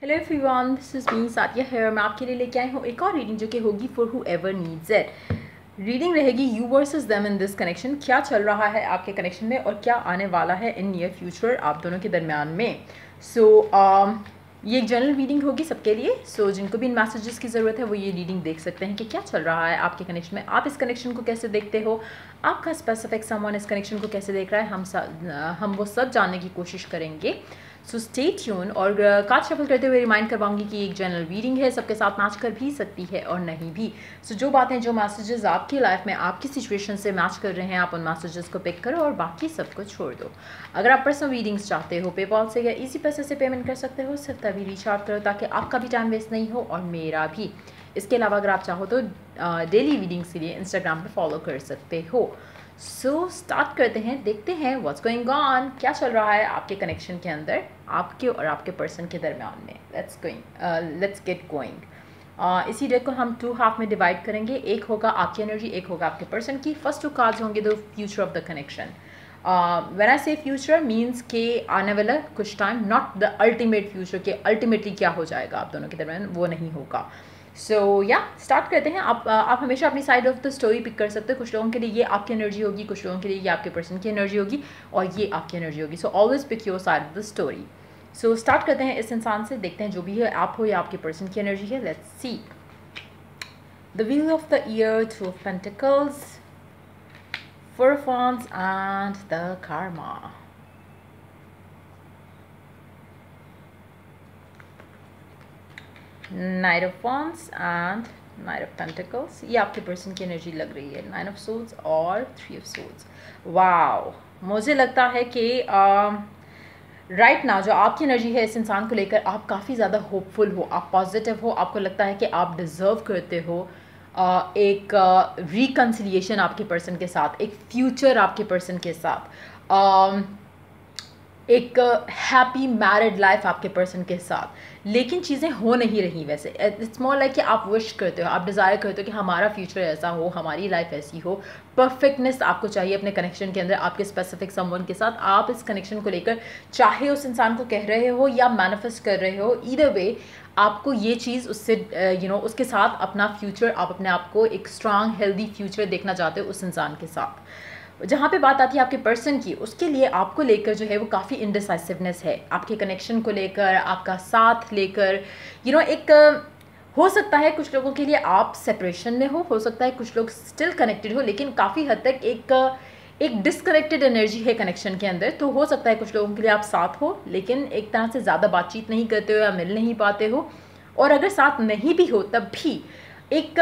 Hello everyone, this is me Sathiya here. मैं आपके लिए लेके आई हूँ एक और रीडिंग जो कि होगी for whoever needs it. Reading रहेगी you versus them in this connection. क्या चल रहा है आपके कनेक्शन में और क्या आने वाला है इन नियर फ्यूचर आप दोनों के दरमियान में। ये एक जनरल रीडिंग होगी सबके लिए। जिनको भी इन मैसेजेस की ज़रूरत है वो ये रीडिंग देख सकते हैं कि क्या चल रहा है आपके कनेक्शन में, आप इस कनेक्शन को कैसे देखते हो, आपका स्पेसिफिक समवन इस कनेक्शन को कैसे देख रहा है। हम वो सब जानने की कोशिश करेंगे। So stay tune. और कार्ड शफल करते हुए रिमाइंड करवाऊंगी कि एक जनरल रीडिंग है, सबके साथ मैच कर भी सकती है और नहीं भी। जो बातें, जो मैसेजेस आपकी लाइफ में आपकी सिचुएशन से मैच कर रहे हैं, आप उन मैसेजेस को पिक करो और बाकी सबको छोड़ दो। अगर आप पर्सनल रीडिंग्स चाहते हो पेपॉल से या इजी पैसे से पेमेंट कर सकते हो, सिर्फ तभी रीच आउट करो ताकि आपका भी टाइम वेस्ट नहीं हो और मेरा भी। इसके अलावा अगर आप चाहो तो डेली रीडिंग्स के लिए इंस्टाग्राम पर फॉलो कर सकते हो। स्टार्ट करते हैं, देखते हैं व्हाट्स गोइंग ऑन, क्या चल रहा है आपके कनेक्शन के अंदर, आपके और आपके पर्सन के दरमियान में। Let's get going. इसी डेक को हम 2 हाफ में डिवाइड करेंगे। एक होगा आपकी एनर्जी, एक होगा आपके पर्सन की। फर्स्ट 2 कार्ड्स होंगे the future of the connection. When I से फ्यूचर मीन्स के आने वाला कुछ time, not the ultimate future के अल्टीमेटली क्या हो जाएगा आप दोनों के दरमियान, वो नहीं होगा। स्टार्ट करते हैं। आप हमेशा अपनी side of the story pick कर सकते हो। कुछ लोगों के लिए ये आपकी एनर्जी होगी, कुछ लोगों के लिए ये आपके पर्सन की एनर्जी होगी और ये आपकी एनर्जी होगी। Always pick your side of the story. Start करते हैं इस इंसान से, देखते हैं जो भी है आप हो या आपके पर्सन की एनर्जी है। Let's see the wheel of the year, 2 of pentacles, 4 of wands and the karma। Knight of Wands and Knight of Pentacles। ये आपके पर्सन की एनर्जी लग रही है। 9 of Swords और 3 of Swords। वाओ, मुझे लगता है कि राइट नाउ जो आपकी एनर्जी है इस इंसान को लेकर, आप काफ़ी ज़्यादा होपफुल हो, आप पॉजिटिव हो। आपको लगता है कि आप डिज़र्व करते हो एक रिकन्सिलिएशन आपके पर्सन के साथ, एक फ्यूचर आपके पर्सन के साथ, एक हैप्पी मैरिड लाइफ आपके पर्सन के साथ। लेकिन चीज़ें हो नहीं रही वैसे। इट्स मोर लाइक कि आप विश करते हो, आप डिज़ायर करते हो कि हमारा फ्यूचर ऐसा हो, हमारी लाइफ ऐसी हो। परफेक्टनेस आपको चाहिए अपने कनेक्शन के अंदर, आपके स्पेसिफिक समवन के साथ। आप इस कनेक्शन को लेकर चाहे उस इंसान को कह रहे हो या मैनिफेस्ट कर रहे हो, ईदर वे आपको ये चीज़ उससे उसके साथ अपना फ्यूचर, आप अपने आप को एक स्ट्रांग हेल्दी फ्यूचर देखना चाहते हो उस इंसान के साथ। जहाँ पे बात आती है आपके पर्सन की, उसके लिए आपको लेकर जो है वो काफ़ी इनडिसाइसिवनेस है आपके कनेक्शन को लेकर, आपका साथ लेकर। एक हो सकता है कुछ लोगों के लिए आप सेपरेशन में हो सकता है कुछ लोग स्टिल कनेक्टेड हो, लेकिन काफ़ी हद तक एक डिसकनेक्टेड एनर्जी है कनेक्शन के अंदर। तो हो सकता है कुछ लोगों के लिए आप साथ हो लेकिन एक तरह से ज़्यादा बातचीत नहीं करते हो या मिल नहीं पाते हो। और अगर साथ नहीं भी हो तब भी एक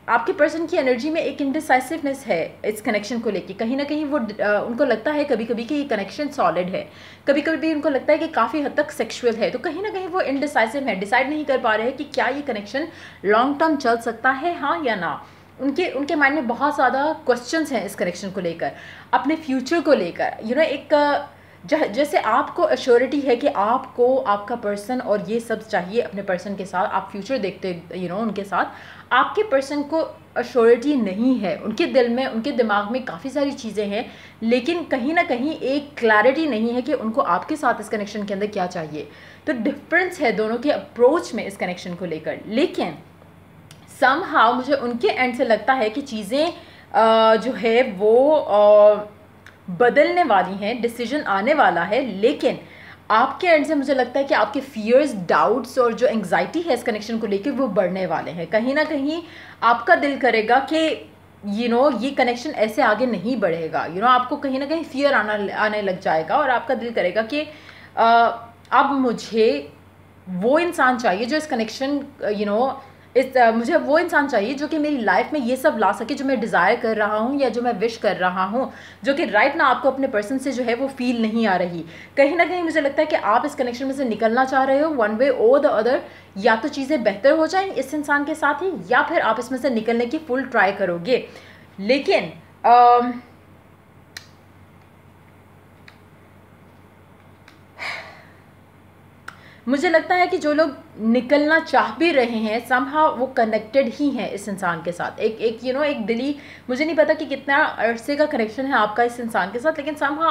आपके पर्सन की एनर्जी में एक इनडिसाइसिवनेस है इस कनेक्शन को लेके। कहीं ना कहीं वो उनको लगता है कभी कभी कि ये कनेक्शन सॉलिड है, कभी कभी उनको लगता है कि काफ़ी हद तक सेक्सुअल है। तो कहीं ना कहीं वो इनडिसाइसिव है, डिसाइड नहीं कर पा रहे हैं कि क्या ये कनेक्शन लॉन्ग टर्म चल सकता है, हाँ या ना। उनके माइंड में बहुत ज़्यादा क्वेश्चंस हैं इस कनेक्शन को लेकर, अपने फ्यूचर को लेकर। एक जैसे आपको अश्योरिटी है कि आपको आपका पर्सन और ये सब चाहिए अपने पर्सन के साथ, आप फ्यूचर देखते उनके साथ। आपके पर्सन को अश्योरिटी नहीं है, उनके दिल में, उनके दिमाग में काफ़ी सारी चीज़ें हैं लेकिन कहीं ना कहीं एक क्लैरिटी नहीं है कि उनको आपके साथ इस कनेक्शन के अंदर क्या चाहिए। तो डिफरेंस है दोनों के अप्रोच में इस कनेक्शन को लेकर। लेकिन समहाउ मुझे उनके एंड से लगता है कि चीज़ें जो है वो बदलने वाली हैं, डिसीजन आने वाला है। लेकिन आपके एंड से मुझे लगता है कि आपके फियर्स, डाउट्स और जो एंग्जाइटी है इस कनेक्शन को लेकर वो बढ़ने वाले हैं। कहीं ना कहीं आपका दिल करेगा कि ये कनेक्शन ऐसे आगे नहीं बढ़ेगा। आपको कहीं ना कहीं फियर आने लग जाएगा और आपका दिल करेगा कि अब मुझे वो इंसान चाहिए जो इस कनेक्शन मुझे वो इंसान चाहिए जो कि मेरी लाइफ में ये सब ला सके जो मैं डिज़ायर कर रहा हूँ या जो मैं विश कर रहा हूँ, जो कि राइट ना आपको अपने पर्सन से जो है वो फील नहीं आ रही। कहीं ना कहीं मुझे लगता है कि आप इस कनेक्शन में से निकलना चाह रहे हो वन वे और द अदर। या तो चीज़ें बेहतर हो जाएं इस इंसान के साथ ही, या फिर आप इसमें से निकलने की फुल ट्राई करोगे। लेकिन मुझे लगता है कि जो लोग निकलना चाह भी रहे हैं समहाउ वो कनेक्टेड ही हैं इस इंसान के साथ, एक एक एक दिली, मुझे नहीं पता कि कितना अरसे का कनेक्शन है आपका इस इंसान के साथ, लेकिन समहाउ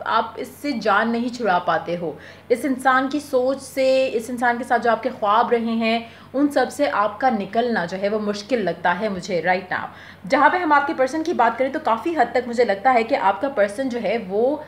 आप इससे जान नहीं छुड़ा पाते हो, इस इंसान की सोच से, इस इंसान के साथ जो आपके ख्वाब रहे हैं उन सब से आपका निकलना जो है वो मुश्किल लगता है मुझे राइट नाउ। जहाँ पे हम आपके पर्सन की बात करें तो काफ़ी हद तक मुझे लगता है कि आपका पर्सन जो है वो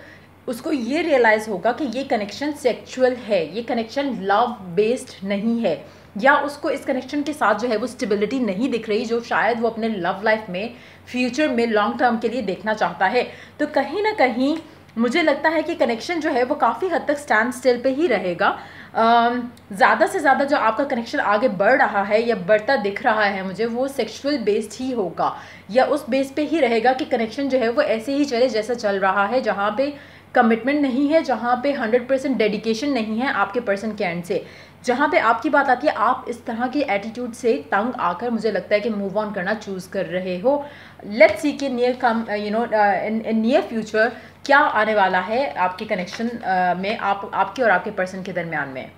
उसको ये रियलाइज़ होगा कि ये कनेक्शन सेक्सुअल है, ये कनेक्शन लव बेस्ड नहीं है, या उसको इस कनेक्शन के साथ जो है वो स्टेबिलिटी नहीं दिख रही जो शायद वो अपने लव लाइफ में फ्यूचर में लॉन्ग टर्म के लिए देखना चाहता है। तो कहीं ना कहीं मुझे लगता है कि कनेक्शन जो है वो काफ़ी हद तक स्टैंड स्टिल पे ही रहेगा। ज़्यादा से ज़्यादा जो आपका कनेक्शन आगे बढ़ रहा है या बढ़ता दिख रहा है मुझे, वो सेक्सुअल बेस्ड ही होगा, या उस बेस पे ही रहेगा कि कनेक्शन जो है वो ऐसे ही चले जैसा चल रहा है, जहाँ पे कमिटमेंट नहीं है, जहाँ पे 100% डेडिकेशन नहीं है आपके पर्सन के एंड से, जहाँ पे आपकी बात आती है आप इस तरह की एटीट्यूड से तंग आकर मुझे लगता है कि मूव ऑन करना चूज़ कर रहे हो। लेट्स सी कि near come in near future क्या आने वाला है आपके कनेक्शन में, आपके और आपके पर्सन के दरमियान में।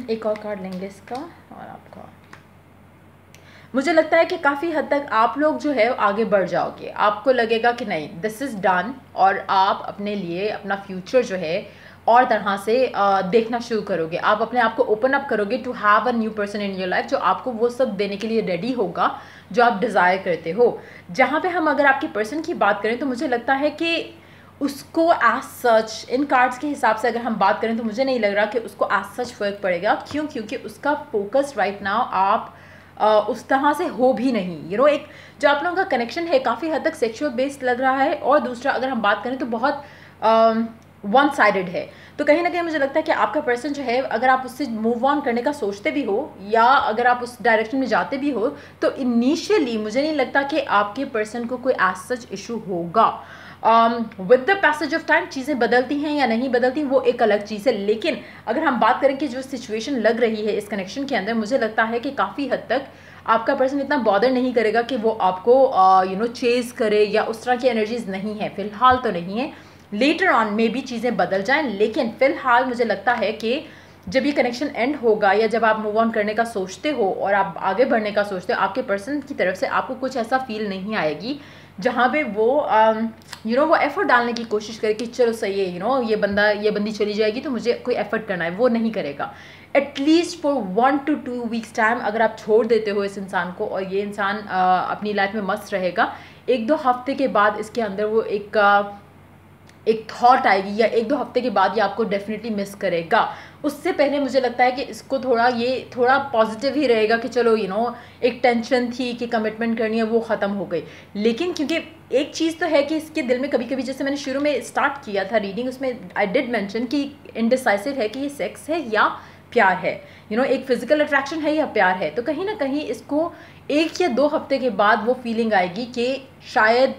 एक और कार्ड लेंगे इसका और आपका। मुझे लगता है कि काफ़ी हद तक आप लोग जो है आगे बढ़ जाओगे, आपको लगेगा कि नहीं दिस इज़ डन, और आप अपने लिए अपना फ्यूचर जो है और तरह से देखना शुरू करोगे, आप अपने आप को ओपन अप करोगे to have a new person in your life जो आपको वो सब देने के लिए रेडी होगा जो आप डिज़ायर करते हो। जहाँ पे हम अगर आपके पर्सन की बात करें तो मुझे लगता है कि उसको एज सच इन कार्ड्स के हिसाब से अगर हम बात करें तो मुझे नहीं लग रहा कि उसको एज सच फ़र्क पड़ेगा। क्यों? क्योंकि उसका फोकस राइट नाउ आप उस तरह से हो भी नहीं। एक जो आप लोगों का कनेक्शन है काफ़ी हद तक सेक्सुअल बेस्ड लग रहा है, और दूसरा अगर हम बात करें तो बहुत वन साइडेड है। तो कहीं ना कहीं मुझे लगता है कि आपका पर्सन जो है अगर आप उससे मूव ऑन करने का सोचते भी हो या अगर आप उस डायरेक्शन में जाते भी हो तो इनिशियली मुझे नहीं लगता कि आपके पर्सन को कोई एज सच इशू होगा। With the passage of time चीज़ें बदलती हैं या नहीं बदलती वो एक अलग चीज़ है, लेकिन अगर हम बात करें कि जो सिचुएशन लग रही है इस कनेक्शन के अंदर, मुझे लगता है कि काफ़ी हद तक आपका पर्सन इतना बॉदर नहीं करेगा कि वो आपको चेज़ करे, या उस तरह की एनर्जीज नहीं है फिलहाल तो नहीं है। लेटर ऑन में भी चीज़ें बदल जाएं, लेकिन फ़िलहाल मुझे लगता है कि जब ये कनेक्शन एंड होगा या जब आप मूव ऑन करने का सोचते हो और आप आगे बढ़ने का सोचते हो, आपके पर्सन की तरफ से आपको कुछ ऐसा फील नहीं आएगी जहाँ पे वो वो एफर्ट डालने की कोशिश करे कि चलो सही है, ये बंदी चली जाएगी तो मुझे कोई एफर्ट करना है, वो नहीं करेगा। At least for 1 to 2 weeks time अगर आप छोड़ देते हो इस इंसान को और ये इंसान अपनी लाइफ में मस्त रहेगा, 1-2 हफ्ते के बाद इसके अंदर वो एक थॉट आएगी या 1-2 हफ्ते के बाद ये आपको डेफिनेटली मिस करेगा। उससे पहले मुझे लगता है कि इसको थोड़ा पॉजिटिव ही रहेगा कि चलो एक टेंशन थी कि कमिटमेंट करनी है वो ख़त्म हो गई। लेकिन क्योंकि एक चीज़ तो है कि इसके दिल में कभी कभी, जैसे मैंने शुरू में स्टार्ट किया था रीडिंग, उसमें आई डिड मेंशन कि इनडिसाइसिव है कि ये सेक्स है या प्यार है, एक फिजिकल अट्रैक्शन है या प्यार है। तो कहीं ना कहीं इसको 1 या 2 हफ्ते के बाद वो फीलिंग आएगी कि शायद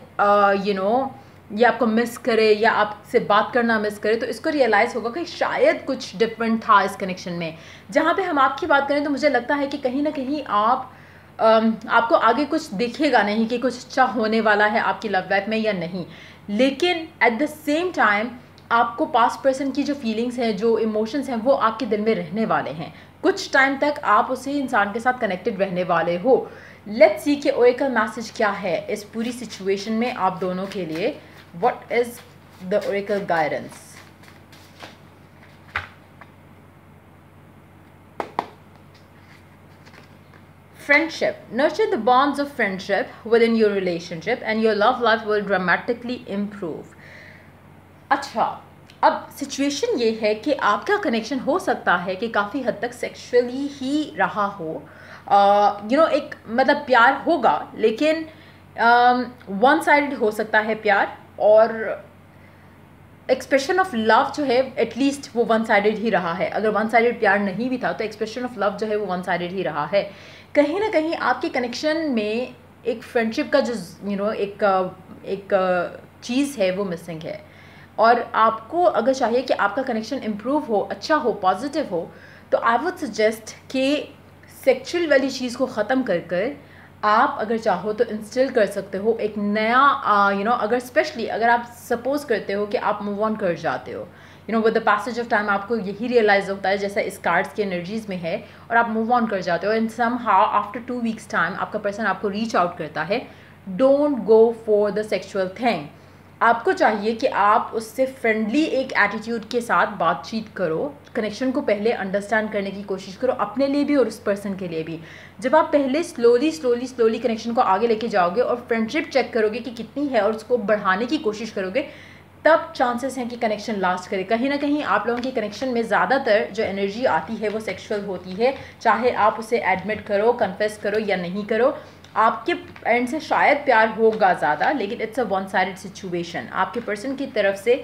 ये आपको मिस करे या आपसे बात करना मिस करे, तो इसको रियलाइज़ होगा कि शायद कुछ डिफरेंट था इस कनेक्शन में। जहाँ पे हम आपकी बात करें तो मुझे लगता है कि कहीं ना कहीं आपको आगे कुछ दिखेगा नहीं कि कुछ अच्छा होने वाला है आपकी लव लाइफ में या नहीं, लेकिन एट द सेम टाइम आपको पास्ट पर्सन की जो फीलिंग्स हैं, जो इमोशंस हैं, वो आपके दिल में रहने वाले हैं। कुछ टाइम तक आप उसी इंसान के साथ कनेक्टेड रहने वाले हो। लेट्स सी कि ओरेकल मैसेज क्या है इस पूरी सिचुएशन में आप दोनों के लिए। What is the oracle guidance? Friendship. Nurture the bonds of friendship within your relationship and your love life will dramatically improve. अच्छा, अब सिचुएशन ये है कि आपका कनेक्शन हो सकता है कि काफ़ी हद तक सेक्सुअली ही रहा हो, एक मतलब प्यार होगा लेकिन वन साइडेड हो सकता है प्यार, और एक्सप्रेशन ऑफ लव जो है एटलीस्ट वो वन साइडेड ही रहा है। अगर वन साइडेड प्यार नहीं भी था तो एक्सप्रेशन ऑफ लव जो है वो वन साइडेड ही रहा है। कहीं ना कहीं आपके कनेक्शन में एक फ्रेंडशिप का जो एक चीज़ है वो मिसिंग है, और आपको अगर चाहिए कि आपका कनेक्शन इम्प्रूव हो, अच्छा हो, पॉजिटिव हो, तो आई वुड सजेस्ट कि सेक्सुअल वाली चीज़ को ख़त्म कर आप अगर चाहो तो इंस्टिल कर सकते हो एक नया अगर स्पेशली अगर आप सपोज करते हो कि आप मूव ऑन कर जाते हो with the passage of time आपको यही रियलाइज होता है जैसा इस कार्ड्स की एनर्जीज में है, और आप मूव ऑन कर जाते हो। And somehow after 2 weeks time आपका पर्सन आपको रीच आउट करता है। Don't go for the sexual thing. आपको चाहिए कि आप उससे फ्रेंडली एक एटीट्यूड के साथ बातचीत करो, कनेक्शन को पहले अंडरस्टैंड करने की कोशिश करो, अपने लिए भी और उस पर्सन के लिए भी। जब आप पहले स्लोली कनेक्शन को आगे लेके जाओगे और फ्रेंडशिप चेक करोगे कि कितनी है और उसको बढ़ाने की कोशिश करोगे, तब चांसेस हैं कि कनेक्शन लास्ट करे। कहीं ना कहीं आप लोगों के कनेक्शन में ज़्यादातर जो एनर्जी आती है वो सेक्सुअल होती है, चाहे आप उसे एडमिट करो, कन्फेस करो या नहीं करो। आपके एंड से शायद प्यार होगा ज़्यादा, लेकिन it's a one sided situation. आपके पर्सन की तरफ से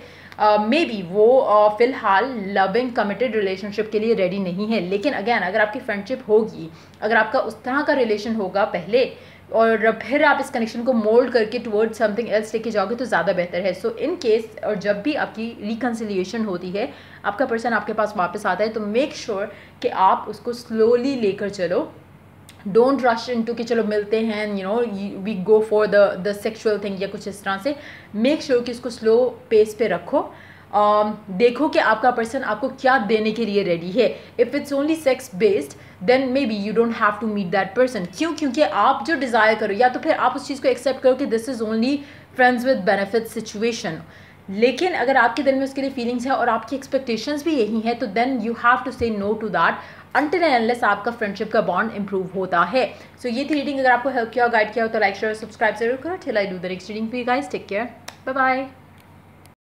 मे बी वो फ़िलहाल लविंग कमिटेड रिलेशनशिप के लिए रेडी नहीं है। लेकिन अगेन, अगर आपकी फ्रेंडशिप होगी, अगर आपका उस तरह का रिलेशन होगा पहले और फिर आप इस कनेक्शन को मोल्ड करके टुवर्ड्स समथिंग एल्स लेके जाओगे तो ज़्यादा बेहतर है। सो इन केस, और जब भी आपकी रिकन्सिलिएशन होती है, आपका पर्सन आपके पास वापस आता है, तो मेक श्योर कि आप उसको स्लोली लेकर चलो। डोंट रश इनटू कि चलो मिलते हैं, we go for the sexual thing या कुछ इस तरह से। मेक श्योर कि इसको स्लो पेस पे रखो। देखो कि आपका पर्सन आपको क्या देने के लिए रेडी है। If it's only sex based then maybe you don't have to meet that person. क्यों? क्योंकि आप जो डिज़ायर करो, या तो फिर आप उस चीज़ को एक्सेप्ट करो कि this is only friends with benefit situation. लेकिन अगर आपके दिल में उसके लिए फीलिंग्स है और आपकी एक्सपेक्टेशंस भी यही है, तो then you have to say no to that until and unless आपका फ्रेंडशिप का बॉन्ड इंप्रूव होता है। सो ये थी रीडिंग। अगर आपको हेल्प किया, गाइड किया हो तो लाइक शेयर सब्सक्राइब जरूर करो। Till I do the next reading for you guys, take care, bye bye.